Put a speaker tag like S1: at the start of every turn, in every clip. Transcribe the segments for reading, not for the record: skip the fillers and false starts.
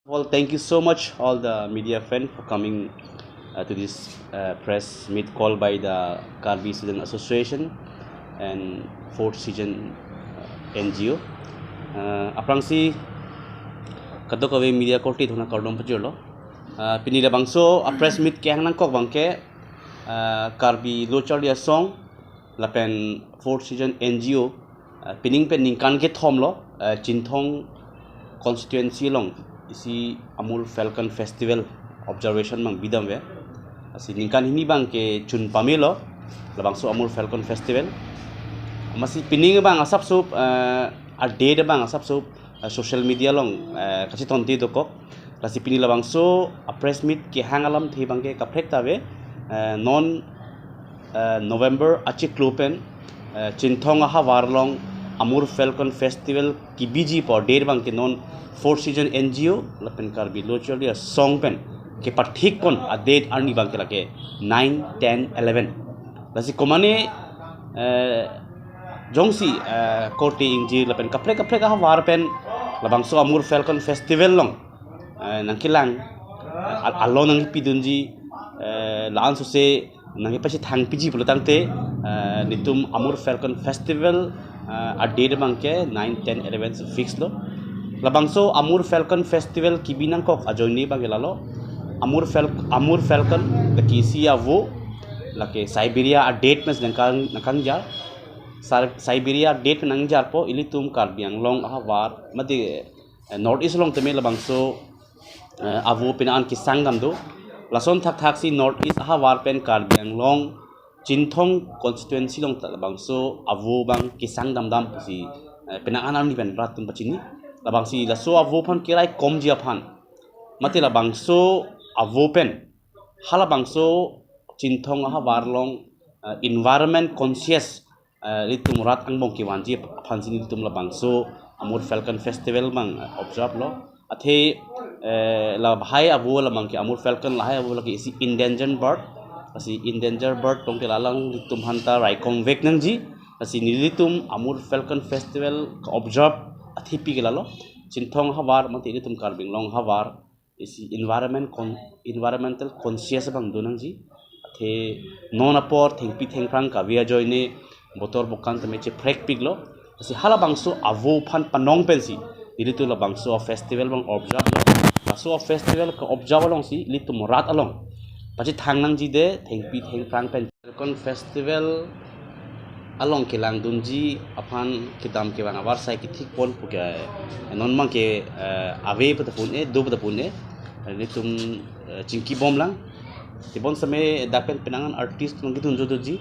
S1: Well, thank you so much, all the media friends, for coming to this press meet called by the Karbi Student Association and Fourth Season NGO. Aprangsi kadok kawe media korti thuna kardom pajolo. Pinila bangso a press meet ke hangnan kok bangke Karbi local dia song lapen Fourth Season NGO pining pen ningkan ke thomlo Chinthong constituency long isi Amul Falcon Festival observation mang bidam ve asi ningkan hini bang ke chun pamelo labang so Amul Falcon Festival masih pining bang asap sup a date bang asap sup social media long kasi tonti doko kasi pini labang so a press meet ke hangalam thi bang ke kaprek tawe non November achi klupen Chinthong ha warlong Amur Falcon Festival key busy per der Bang K non fourth season NGO लपन कर भी लोचल या song pen के पर ठीक कौन आ date Arni बंग के लगे 9, 10, 11 लसी कोमाने जोंगसी कोटी इंजी लपन कपड़े कपड़े का वार पेन लबंग सो Amur Falcon Festival लोंग नंकिलांग अल्लो नंगी पिदुंजी लान सुसे नंगे पची थांग PG पुलतांगते नितुम Amur Falcon Festival a date bangke 9, 10, 11 fix lo labangso Amur Falcon Festival kibinang kok ajoini bangelalo Amur Falcon the kisi avo lake Siberia a date mes nakang jar Siberia date nang jar po ilitum karbiang long war mati north east long teme labangso avo pinaan kisangam do lason thak si north east war pen karbiang long Chinthong constituency long labang so avo bang kisang dam pusi penanganan ni ben ratun pacini labang si la so avo pan kirai kom jia pan mati labang so avo pen halabang so Chinthong warlong environment conscious litum rat angbong ki wanji pan sini litum labang so Amur Falcon Festival bang observe lo athe la bhai avo labang ki Amur Falcon la hai avo la ki isi endangered bird asi endangered bird tong telalang litum hanta raikong vek nangji asi nilitum Amur Falcon Festival observe athipi gelalo Chinthong hawar mati litum karbing long hawar isi environmental conscious bang donangji athe non apor thengpi thengprang ka via joine motor bokan tame che frek piglo asi hala bangso avo phan panong pensi nilitu la bangso festival bang observe lo so festival ka observe long si litum rat along Pachi thangnang jide thengpi thengprang pen Falcon Festival along kilang dunji apan kidam ke bang awar sai ki thik pon pu ke non mang ke ave pata pun do pata pun ni tum chingki bom lang ti bon same dapen penangan artist nang kitun jo ji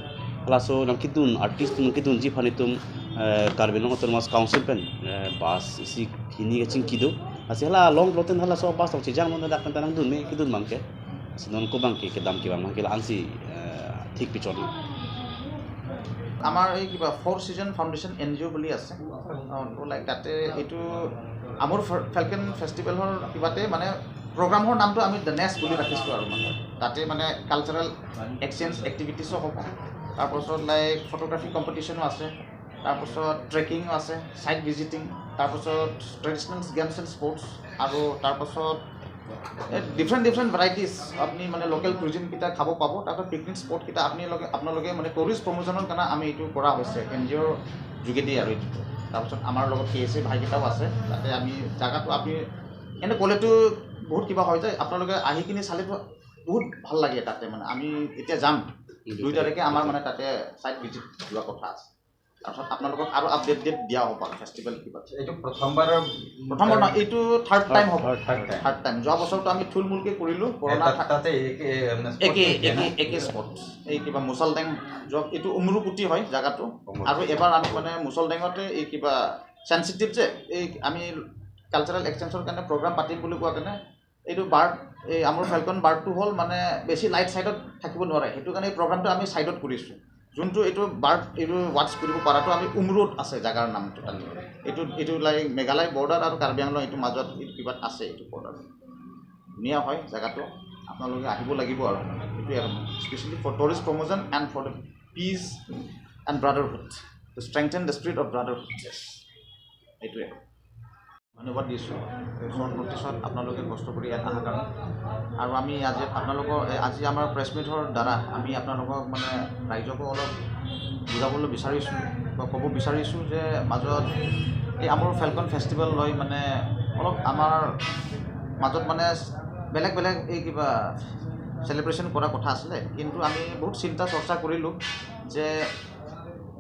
S1: alaso nang kitun artist nang kitun ji phani tum karbino mas council pen bas isi hini ke chingki do asela long roten hala so bas tok chijang non dapen tanang dun me kitun mang ke non ko bang ke dam ki bang ke ansi ঠিক পিছন
S2: আমাৰ এই কিবা four season foundation NGO বুলি আছে like তাতে এইটো Amur Falcon ফেষ্টিভেলৰ কিবাতে মানে প্ৰগ্ৰামৰ নামটো আমি দ্য নেষ্ট বুলি ৰাখিছোঁ আৰু মানে তাতে মানে কালচাৰেল এক্সচেঞ্জ এক্টিভিটিছো হ'ব তাৰপাছত লাইক ফটোগ্ৰাফী কম্পিটিশ্যনো আছে তাৰপাছত ট্ৰেকিঙো আছে চাইট ভিজিটিং তাৰপাছত ট্ৰেডিশ্যনেল গেমছ এণ্ড স্পৰ্টছ আৰু তাৰপাছত ডিফাৰেণ্ট ভেৰাইটিজ আপুনি মানে লোকেল কুইজিন কিটা খাব পাব তাৰপিছত পিকনিক স্পট কিটা আপোনালোকে মানে টুৰিষ্ট প্ৰমোশ্যনৰ কাৰণে আমি এইটো কৰা হৈছে NGOৰ যোগেদি আৰু এইটো তাৰপিছত আমাৰ লগত KSA ভাইকেইটাও আছে তাতে আমি জাগাটো আপুনি এনে ক'লেতো বহুত কিবা হৈ যায় আপোনালোকে আহি কিনি চালে বহুত ভাল লাগে তাতে মানে আমি এতিয়া যাম 2 তাৰিখে আমাৰ মানে তাতে চাইট ভিজিট যোৱা কথা আছে তাৰপিছত আপোনালোকক আৰু আপডেট দিয়া হ'ব ফেষ্টিভেল কিবা এইটো প্ৰথমবাৰ নহয় এইটো থাৰ্ড টাইম হ'ব থাৰ্ড টাইম যোৱা বছৰটো আমি থুলমুলকে কৰিলোঁ কৰোনা তাতে একে স্পট এই কিবা মুছলডেং যোৱা এইটো উমৰুকুটি হয় জাগাটো আৰু এবাৰ আমি মানে মুছলডেঙতে এই কিবা চেনচিটিভ যে এই আমি কালচাৰেল এক্সচেঞ্জৰ কাৰণে প্ৰগ্ৰাম পাতিম বুলি কোৱা কাৰণে এইটো বাৰ্ড এই Amur Falcon বাৰ্ডটো হ'ল মানে বেছি লাইট ছাইডত থাকিব নোৱাৰে সেইটো কাৰণে এই প্ৰগ্ৰামটো আমি ছাইডত কৰিছোঁ যোনটো এইটো বাৰ্ড এইটো ৱাটচ কৰিব পৰাটো আমি উমৰুত আছে জাগাৰ নামটো তালি এইটো লাইক মেঘালয় বৰ্ডাৰ আৰু কাৰ্বি আংলং এইটো মাজত এইটো কিবা আছে এইটো বৰ্ডাৰ ধুনীয়া হয় জাগাটো আপোনালোকে আহিব লাগিব আৰু এইটোৱে আৰু specially for tourist promotion and for the peace and brotherhood to strengthen the spirit of brotherhood এইটোৱে ধন্যবাদ দিছোঁ শ্বৰ্ট নটিছত আপোনালোকে কষ্ট কৰি ইয়াত অহাৰ কাৰণে আৰু আমি আজি আমাৰ প্ৰেছ মিটৰ দ্বাৰা আমি আপোনালোকক মানে ৰাইজকো অলপ বুজাবলৈ বিচাৰিছোঁ বা ক'ব বিচাৰিছোঁ যে মাজত এই আমাৰ ফেলকন ফেষ্টিভেল লৈ মানে অলপ আমাৰ মাজত মানে বেলেগ বেলেগ এই কিবা চেলিব্ৰেশ্যন কৰা কথা আছিলে কিন্তু আমি বহুত চিন্তা চৰ্চা কৰিলোঁ যে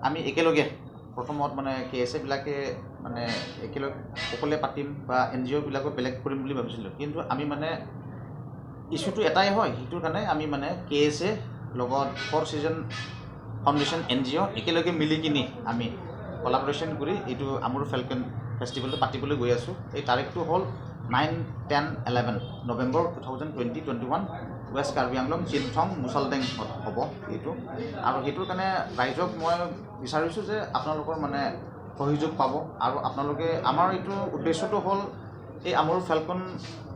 S2: আমি একেলগে প্ৰথমত মানে KSA-বিলাকে মানে একেলগে সকলোৱে পাতিম বা NGO-বিলাকো বেলেগ কৰিম বুলি ভাবিছিলোঁ কিন্তু আমি মানে ইছ্যুটো এটাই হয় সেইটোৰ কাৰণে আমি মানে KSA লগত ফ'ৰ ছিজন ফাউণ্ডেশ্যন NGO একেলগে মিলি কিনি আমি কলাবৰেশ্যন কৰি এইটো আমাৰ ফেলকন ফেষ্টিভেলটো পাতিবলৈ গৈ আছোঁ এই তাৰিখটো হ'ল 9, 10, 11 নৱেম্বৰ 2021 ৱেষ্ট কাৰ্বি আংলং চিনথং মুছালডেং হ'ব এইটো আৰু সেইটোৰ কাৰণে ৰাইজক মই বিচাৰিছোঁ যে আপোনালোকৰ মানে সহযোগ পাব আৰু আপোনালোকে আমাৰ এইটো উদ্দেশ্যটো হ'ল এই আমাৰ ফেলকন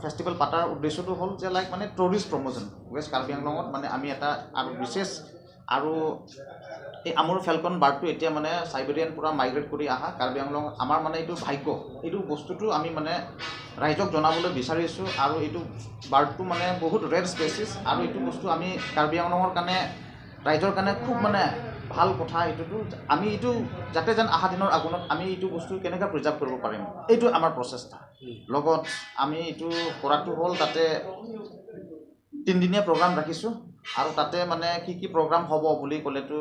S2: ফেষ্টিভেল পাতাৰ উদ্দেশ্যটো হ'ল যে লাইক মানে টুৰিষ্ট প্ৰমোশ্যন ৱেষ্ট কাৰ্বি আংলঙত মানে আমি এটা আৰু বিশেষ আৰু এই আমাৰ ফেলকন বাৰ্ডটো এতিয়া মানে চাইবেৰিয়ান পৰা মাইগ্ৰেট কৰি অহা কাৰ্বি আংলং আমাৰ মানে এইটো ভাগ্য এইটো বস্তুটো আমি মানে ৰাইজক জনাবলৈ বিচাৰিছোঁ আৰু এইটো বাৰ্ডটো মানে বহুত ৰেয়াৰ স্পেচিছ আৰু এইটো বস্তু আমি কাৰ্বি আংলঙৰ কাৰণে ৰাইজৰ কাৰণে খুব মানে ভাল কথা এইটোতো আমি এইটো যাতে যেন অহা দিনৰ আগুণত আমি এইটো বস্তু কেনেকৈ প্ৰিজাৰ্ভ কৰিব পাৰিম এইটো আমাৰ প্ৰচেষ্টা লগত আমি এইটো কৰাটো হ'ল তাতে 3 দিনীয়া প্ৰগ্ৰাম ৰাখিছোঁ আৰু তাতে মানে কি প্ৰগ্ৰাম হ'ব বুলি ক'লেতো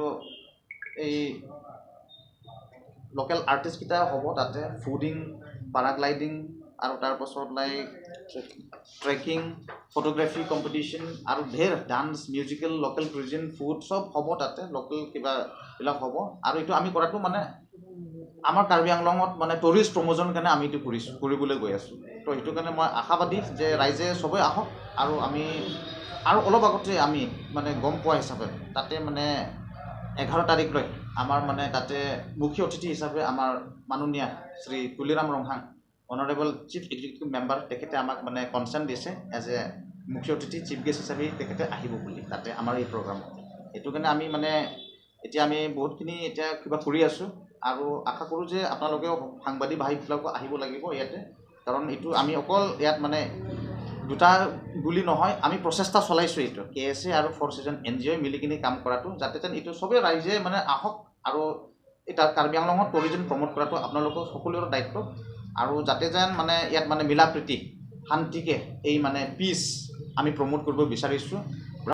S2: এই লোকেল আৰ্টিষ্টকেইটা হ'ব তাতে ফুডিং পাৰাগ্লাইডিং আৰু তাৰপাছত লাইক ট্ৰেকিং ফটোগ্ৰাফী কম্পিটিশ্যন আৰু ঢেৰ dance musical local cuisine food চব হ'ব তাতে লোকেল কিবাবিলাক হ'ব আৰু এইটো আমি কৰাটো মানে আমাৰ কাৰ্বি আংলঙত মানে টুৰিষ্ট প্ৰমোশ্যন কাৰণে আমি এইটো কৰিবলৈ গৈ আছোঁ তো সেইটো কাৰণে মই আশাবাদী যে ৰাইজে চবেই আহক আৰু আমি আৰু অলপ আগতে আমি মানে গম পোৱা হিচাপে তাতে মানে 11 তাৰিখলৈ আমাৰ মানে তাতে মুখ্য অতিথি হিচাপে আমাৰ মাননীয় Shri Tuliram Ronghang honourable chief executive member তেখেতে আমাক মানে কনচাৰ্ণ দিছে এজ এ মুখ্য অতিথি চিফ গেষ্ট হিচাপে তেখেতে আহিব বুলি তাতে আমাৰ এই প্ৰগ্ৰামত সেইটো কাৰণে আমি মানে এতিয়া আমি বহুতখিনি এতিয়া কিবা কৰি আছোঁ আৰু আশা কৰোঁ যে আপোনালোকেও সাংবাদিক ভাইবিলাকো আহিব লাগিব ইয়াতে কাৰণ এইটো আমি অকল ইয়াত মানে দুটা বুলি নহয় আমি প্ৰচেষ্টা চলাইছোঁ এইটো KSA আৰু ফ'ৰ ছিজন NGO মিলি কিনি কাম কৰাটো যাতে যেন এইটো চবেই ৰাইজে মানে আহক আৰু এই কাৰ্বি আংলঙত টুৰিজম প্ৰমোট কৰাটো আপোনালোকৰ সকলোৰে দায়িত্ব আৰু যাতে যেন মানে ইয়াত মানে মিলা প্ৰীতি শান্তিকে এই মানে পিচ আমি প্ৰমোট কৰিব বিচাৰিছোঁ